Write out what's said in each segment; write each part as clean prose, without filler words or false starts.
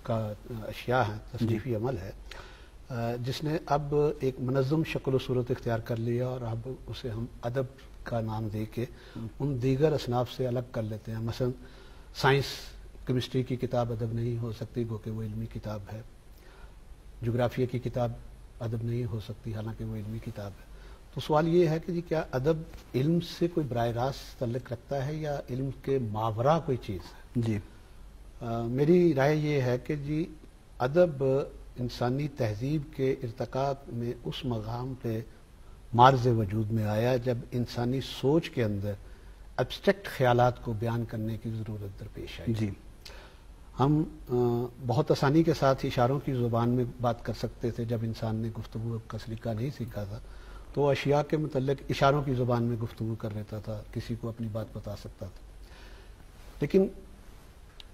کا اشیاء ہیں، تصنیفی عمل ہے، جس نے اب ایک منظم شکل و صورت اختیار کر لیا، اور اب اسے ہم ادب کا نام دے کے ان دیگر اصناف سے الگ کر لیتے ہیں. مثلا سائنس، کیمسٹری کی کتاب ادب نہیں ہو سکتی، گو کہ وہ علمی کتاب ہے. جغرافیہ کی کتاب ادب نہیں ہو سکتی، حالانکہ وہ علمی کتاب ہے. تو سوال یہ ہے کہ جی کیا ادب علم سے کوئی براہ راست تعلق رکھتا ہے یا علم کے ماوراء کوئی چیز ہے؟ جی میری رائے یہ ہے کہ جی ادب انسانی تہذیب کے ارتقاء میں اس مقام پہ معرض وجود میں آیا جب انسانی سوچ کے اندر ایبسٹریکٹ خیالات کو بیان کرنے کی ضرورت درپیش آئی. جی ہم بہت آسانی کے ساتھ اشاروں کی زبان میں بات کر سکتے تھے جب انسان نے گفتگو کا سلیقہ نہیں سیکھا تھا، تو اشیاء کے متعلق اشاروں کی زبان میں گفتگو کر لیتا تھا، کسی کو اپنی بات بتا سکتا تھا. لیکن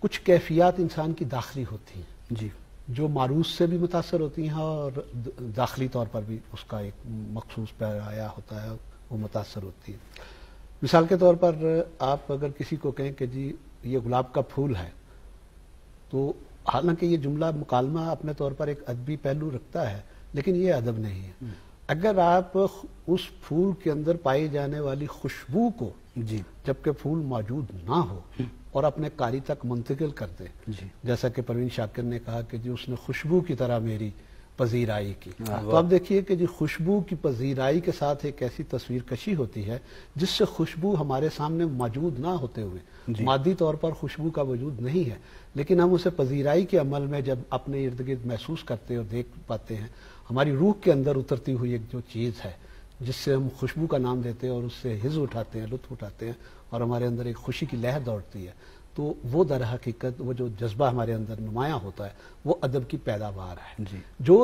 کچھ کیفیات انسان کی داخلی ہوتی ہیں جی جو معروض سے بھی متاثر ہوتی ہیں اور داخلی طور پر بھی اس کا ایک مخصوص پیرایا ہوتا ہے، وہ متاثر ہوتی ہے. مثال کے طور پر آپ اگر کسی کو کہیں کہ جی یہ گلاب کا پھول ہے، تو حالانکہ یہ جملہ مکالمہ اپنے طور پر ایک ادبی پہلو رکھتا ہے، لیکن یہ ادب نہیں ہے. اگر آپ اس پھول کے اندر پائی جانے والی خوشبو کو جی جبکہ پھول موجود نہ ہو اور اپنے قاری تک منتقل کر دیں، جی جیسا کہ پروین شاکر نے کہا کہ جی اس نے خوشبو کی طرح میری پذیرائی کی، تو آپ دیکھیے کہ جی خوشبو کی پذیرائی کے ساتھ ایک ایسی تصویر کشی ہوتی ہے جس سے خوشبو ہمارے سامنے موجود نہ ہوتے ہوئے مادی طور پر خوشبو کا وجود نہیں ہے، لیکن ہم اسے پذیرائی کے عمل میں جب اپنے ارد گرد محسوس کرتے اور دیکھ پاتے ہیں، ہماری روح کے اندر اترتی ہوئی ایک جو چیز ہے جس سے ہم خوشبو کا نام دیتے ہیں اور اس سے حظ اٹھاتے ہیں، لطف اٹھاتے ہیں، اور ہمارے اندر ایک خوشی کی لہر دوڑتی ہے، تو وہ در حقیقت وہ جو جذبہ ہمارے اندر نمایاں ہوتا ہے وہ ادب کی پیداوار ہے. جی جو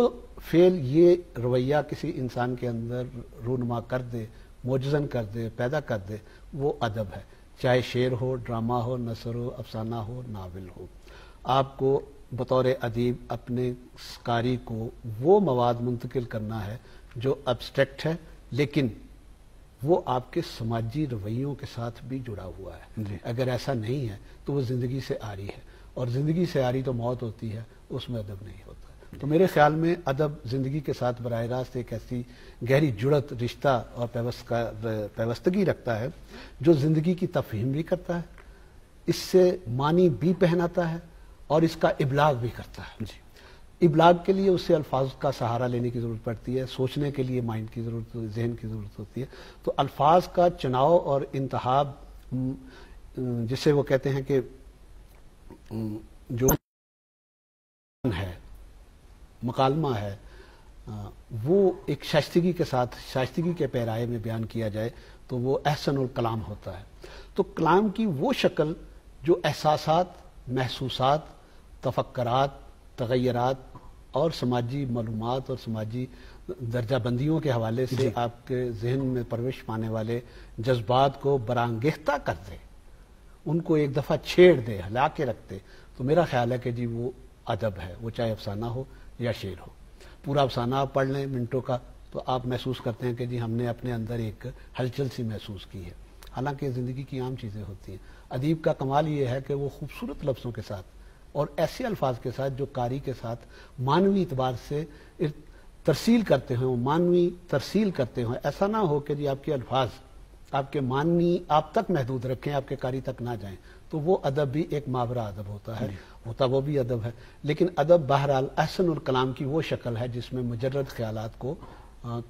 فعل یہ رویہ کسی انسان کے اندر رونما کر دے، موجزن کر دے، پیدا کر دے، وہ ادب ہے. چاہے شعر ہو، ڈرامہ ہو، نثر ہو، افسانہ ہو، ناول ہو. آپ کو بطور ادیب اپنے قاری کو وہ مواد منتقل کرنا ہے جو ابسٹریکٹ ہے لیکن وہ آپ کے سماجی رویوں کے ساتھ بھی جڑا ہوا ہے. جی. اگر ایسا نہیں ہے تو وہ زندگی سے آری ہے، اور زندگی سے آری تو موت ہوتی ہے، اس میں ادب نہیں ہوتا. تو میرے خیال میں ادب زندگی کے ساتھ براہ راست ایک ایسی گہری جڑت، رشتہ اور پیوستگی رکھتا ہے جو زندگی کی تفہیم بھی کرتا ہے، اس سے معنی بھی پہناتا ہے اور اس کا ابلاغ بھی کرتا ہے. جی ابلاغ کے لیے اس سے الفاظ کا سہارا لینے کی ضرورت پڑتی ہے، سوچنے کے لیے مائنڈ کی ضرورت، ذہن کی ضرورت ہوتی ہے. تو الفاظ کا چناؤ اور انتخاب، جسے وہ کہتے ہیں کہ جو ہے مکالمہ ہے، وہ ایک شائستگی کے ساتھ، شائستگی کے پیرائے میں بیان کیا جائے تو وہ احسن الکلام ہوتا ہے. تو کلام کی وہ شکل جو احساسات، محسوسات، تفکرات، تغیرات اور سماجی معلومات اور سماجی درجہ بندیوں کے حوالے سے آپ کے ذہن میں پرورش پانے والے جذبات کو برانگیختہ کر دے، ان کو ایک دفعہ چھیڑ دے، ہلا کے رکھ دے، تو میرا خیال ہے کہ جی وہ ادب ہے. وہ چاہے افسانہ ہو یا شعر ہو. پورا افسانہ آپ پڑھ لیں منٹوں کا تو آپ محسوس کرتے ہیں کہ جی ہم نے اپنے اندر ایک ہلچل سی محسوس کی ہے، حالانکہ زندگی کی عام چیزیں ہوتی ہیں. ادیب کا کمال یہ ہے کہ وہ خوبصورت لفظوں کے ساتھ اور ایسے الفاظ کے ساتھ جو قاری کے ساتھ معنوی اعتبار سے ترسیل کرتے ہیں، معنوی ترسیل کرتے ہیں. ایسا نہ ہو کہ جی آپ کے الفاظ، آپ کے معنی آپ تک محدود رکھیں، آپ کے قاری تک نہ جائیں، تو وہ ادب بھی ایک ماورا ادب ہوتا ہے، ہوتا وہ بھی ادب ہے. لیکن ادب بہرحال احسن الکلام کی وہ شکل ہے جس میں مجرد خیالات کو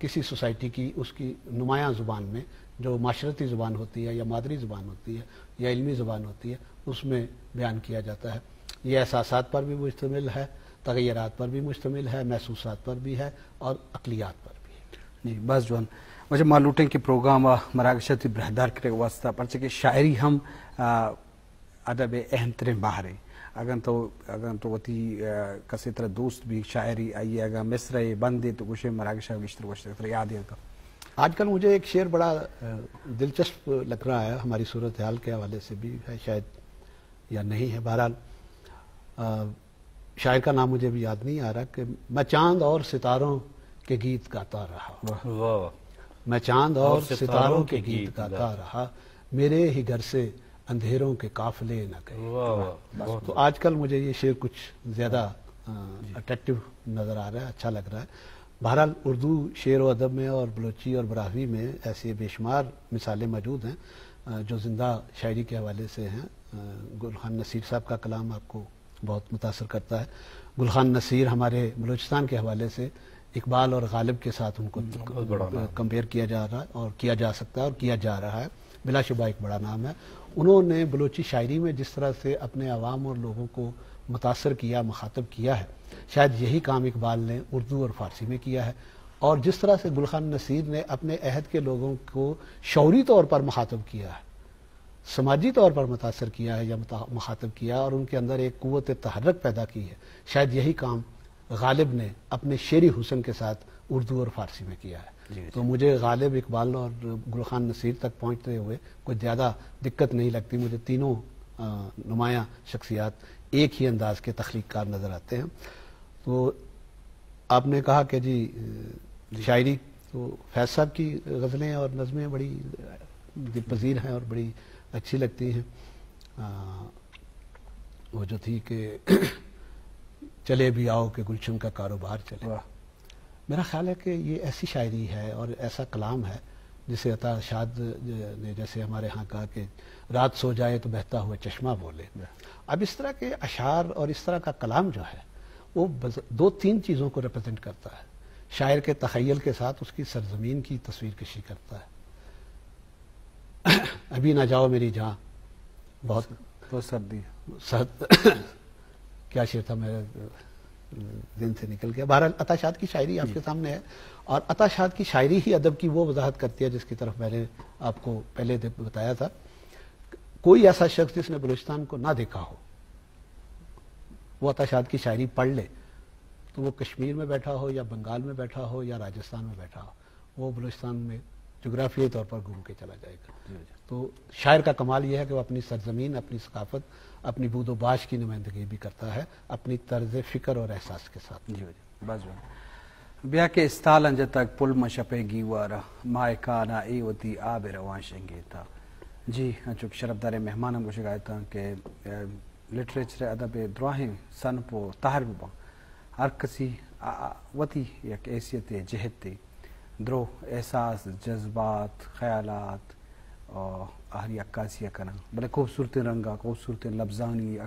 کسی سوسائٹی کی اس کی نمایاں زبان میں، جو معاشرتی زبان ہوتی ہے یا مادری زبان ہوتی ہے یا علمی زبان ہوتی ہے، اس میں بیان کیا جاتا ہے. یہ احساسات پر بھی مشتمل ہے، تغیرات پر بھی مشتمل ہے، محسوسات پر بھی ہے اور عقلیات پر بھی ہے. جی بس جوان مجھے معلومیں کہ پروگرام مراکشتی برہدار کے واسطہ پرچہ کہ شاعری ہم ادب اہم ترین باہر ہے. اگر تو وتی کسی طرح دوست بھی شاعری آئیے اگر مصر بندے تو کچھ مراکشہ گشتر یاد ہے. آج کل مجھے ایک شعر بڑا دلچسپ لگ رہا ہے، ہماری صورتحال کے حوالے سے بھی ہے شاید یا نہیں ہے. بہرحال شاعر کا نام مجھے بھی یاد نہیں آ رہا کہ میں چاند اور ستاروں کے گیت گاتا رہا، میں چاند اور ستاروں کے گیت گاتا رہا، میرے ہی گھر سے اندھیروں کے قافلے نہ کہیں. تو آج کل مجھے یہ شعر کچھ زیادہ اٹریکٹیو نظر آ رہا ہے، اچھا لگ رہا ہے. بہرحال اردو شعر و ادب میں اور بلوچی اور براہوی میں ایسے بے شمار مثالیں موجود ہیں جو زندہ شاعری کے حوالے سے ہیں. گلخان نصیر صاحب کا کلام آپ کو بہت متاثر کرتا ہے. گلخان نصیر ہمارے بلوچستان کے حوالے سے اقبال اور غالب کے ساتھ ان کو کمپیئر کیا جا رہا ہے اور کیا جا سکتا ہے اور کیا جا رہا ہے. بلا شبہ ایک بڑا نام ہے. انہوں نے بلوچی شاعری میں جس طرح سے اپنے عوام اور لوگوں کو متاثر کیا، مخاطب کیا ہے، شاید یہی کام اقبال نے اردو اور فارسی میں کیا ہے. اور جس طرح سے گلخان نصیر نے اپنے عہد کے لوگوں کو شعوری طور پر مخاطب کیا ہے، سماجی طور پر متاثر کیا ہے یا مخاطب کیا اور ان کے اندر ایک قوت تحرک پیدا کی ہے، شاید یہی کام غالب نے اپنے شعری حسن کے ساتھ اردو اور فارسی میں کیا ہے. تو مجھے غالب، اقبال اور گلخان نصیر تک پہنچتے ہوئے کوئی زیادہ دقت نہیں لگتی. مجھے تینوں نمایاں شخصیات ایک ہی انداز کے تخلیق کار نظر آتے ہیں. تو آپ نے کہا کہ جی شاعری، تو فیض صاحب کی غزلیں اور نظمیں بڑی دل پذیر ہیں اور بڑی اچھی لگتی ہیں. وہ جو تھی کہ چلے بھی آؤ کہ گلشن کا کاروبار چلے. میرا خیال ہے کہ یہ ایسی شاعری ہے اور ایسا کلام ہے جسے عطا شاد نے جیسے ہمارے ہاں کہا کہ رات سو جائے تو بہتا ہوا چشمہ بولے. اب اس طرح کے اشعار اور اس طرح کا کلام جو ہے وہ دو تین چیزوں کو ریپرزینٹ کرتا ہے. شاعر کے تخیل کے ساتھ اس کی سرزمین کی تصویر کشی کرتا ہے. ابھی نہ جاؤ میری جاں، بہت سردی کیا شعر تھا، میرے دن سے نکل گیا. بہرحال عطا شاد کی شاعری آپ کے سامنے ہے اور عطا شاد کی شاعری ہی ادب کی وہ وضاحت کرتی ہے جس کی طرف میں نے آپ کو پہلے بتایا تھا. کوئی ایسا شخص جس نے بلوچستان کو نہ دیکھا ہو وہ عطا شاد کی شاعری پڑھ لے تو وہ کشمیر میں بیٹھا ہو یا بنگال میں بیٹھا ہو یا راجستھان میں بیٹھا ہو، وہ بلوچستان میں جغرافیائی طور پر گھوم کے چلا جائے گا. تو شاعر کا کمال یہ ہے کہ وہ اپنی سرزمین، اپنی ثقافت، اپنی بود و باش کی نمائندگی بھی کرتا ہے اپنی طرز فکر اور احساس کے ساتھ. بیا کے استال انج تک پل مشپے گیوارا مائے کانا ای وتی آب روان شنگیتا. جی چونکہ شرفدار مہمان ہم کو شکایت تھا کہ لٹریچر ادب دراہیں سن پو تاہر بھی ہر کسی وتی یک حیثیت جہت تے درو احساس، جذبات، خیالات اور آہری عکاسی کرنا بڑے خوبصورت رنگا، خوبصورت لفظانی